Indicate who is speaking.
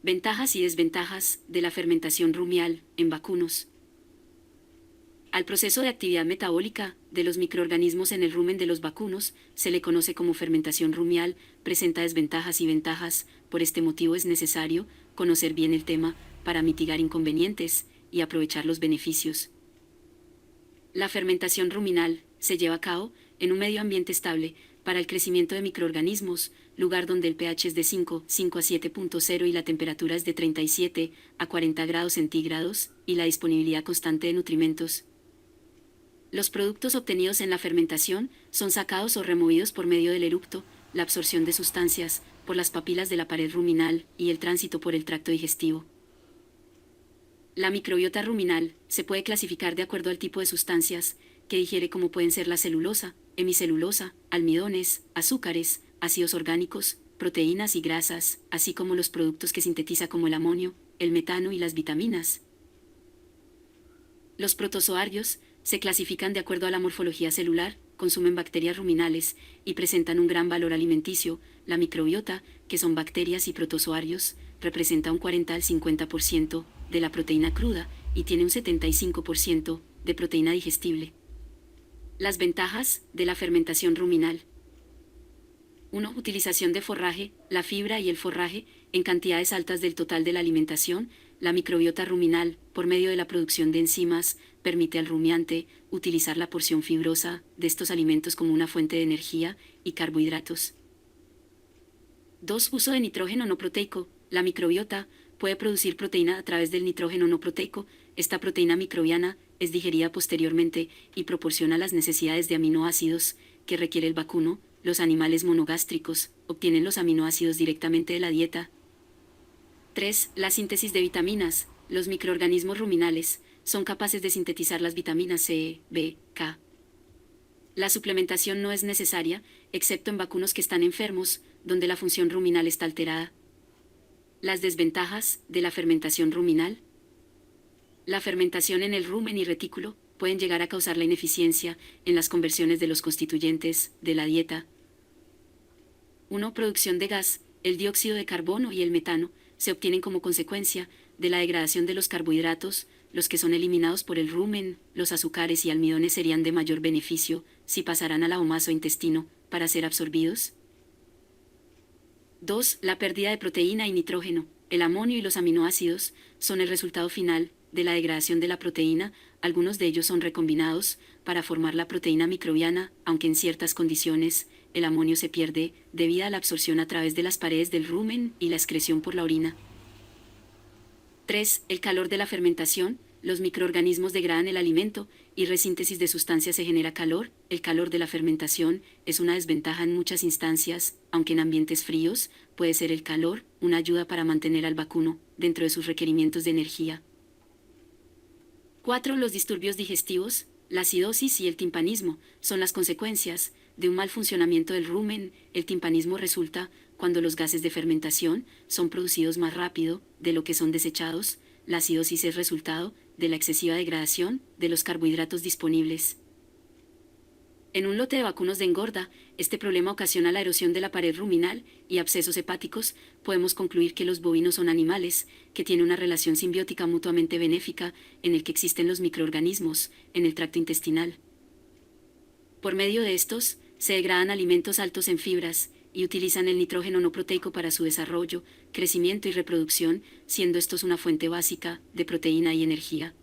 Speaker 1: Ventajas y desventajas de la fermentación rumial en vacunos. Al proceso de actividad metabólica de los microorganismos en el rumen de los vacunos se le conoce como fermentación rumial, presenta desventajas y ventajas, por este motivo es necesario conocer bien el tema para mitigar inconvenientes y aprovechar los beneficios. La fermentación ruminal se lleva a cabo en un medio ambiente estable para el crecimiento de microorganismos, lugar donde el pH es de 5 a 7.0 y la temperatura es de 37 a 40 grados centígrados, y la disponibilidad constante de nutrimentos. Los productos obtenidos en la fermentación son sacados o removidos por medio del eructo, la absorción de sustancias por las papilas de la pared ruminal y el tránsito por el tracto digestivo. La microbiota ruminal se puede clasificar de acuerdo al tipo de sustancias que digiere, como pueden ser la celulosa, hemicelulosa, almidones, azúcares, ácidos orgánicos, proteínas y grasas, así como los productos que sintetiza como el amonio, el metano y las vitaminas. Los protozoarios se clasifican de acuerdo a la morfología celular, consumen bacterias ruminales y presentan un gran valor alimenticio. La microbiota, que son bacterias y protozoarios, representa un 40 al 50% de la proteína cruda y tiene un 75% de proteína digestible. Las ventajas de la fermentación ruminal. 1. Utilización de forraje, la fibra y el forraje, en cantidades altas del total de la alimentación. La microbiota ruminal, por medio de la producción de enzimas, permite al rumiante utilizar la porción fibrosa de estos alimentos como una fuente de energía y carbohidratos. 2. Uso de nitrógeno no proteico. La microbiota puede producir proteína a través del nitrógeno no proteico. Esta proteína microbiana es digerida posteriormente y proporciona las necesidades de aminoácidos que requiere el vacuno. Los animales monogástricos obtienen los aminoácidos directamente de la dieta. 3. La síntesis de vitaminas. Los microorganismos ruminales son capaces de sintetizar las vitaminas C, B, K. La suplementación no es necesaria, excepto en vacunos que están enfermos, donde la función ruminal está alterada. Las desventajas de la fermentación ruminal. La fermentación en el rumen y retículo pueden llegar a causar la ineficiencia en las conversiones de los constituyentes de la dieta. 1. Producción de gas. El dióxido de carbono y el metano se obtienen como consecuencia de la degradación de los carbohidratos. Los que son eliminados por el rumen, los azúcares y almidones serían de mayor beneficio si pasaran a la o intestino para ser absorbidos. 2. La pérdida de proteína y nitrógeno. El amonio y los aminoácidos son el resultado final de la degradación de la proteína. Algunos de ellos son recombinados para formar la proteína microbiana, aunque en ciertas condiciones el amonio se pierde debido a la absorción a través de las paredes del rumen y la excreción por la orina. 3. El calor de la fermentación. Los microorganismos degradan el alimento y resíntesis de sustancias se genera calor. El calor de la fermentación es una desventaja en muchas instancias, aunque en ambientes fríos puede ser el calor una ayuda para mantener al vacuno dentro de sus requerimientos de energía. 4. Los disturbios digestivos. La acidosis y el timpanismo son las consecuencias de un mal funcionamiento del rumen. El timpanismo resulta cuando los gases de fermentación son producidos más rápido de lo que son desechados. La acidosis es resultado de la excesiva degradación de los carbohidratos disponibles. En un lote de vacunos de engorda, este problema ocasiona la erosión de la pared ruminal y abscesos hepáticos. Podemos concluir que los bovinos son animales que tienen una relación simbiótica mutuamente benéfica en el que existen los microorganismos en el tracto intestinal. Por medio de estos, se degradan alimentos altos en fibras y utilizan el nitrógeno no proteico para su desarrollo, crecimiento y reproducción, siendo estos una fuente básica de proteína y energía.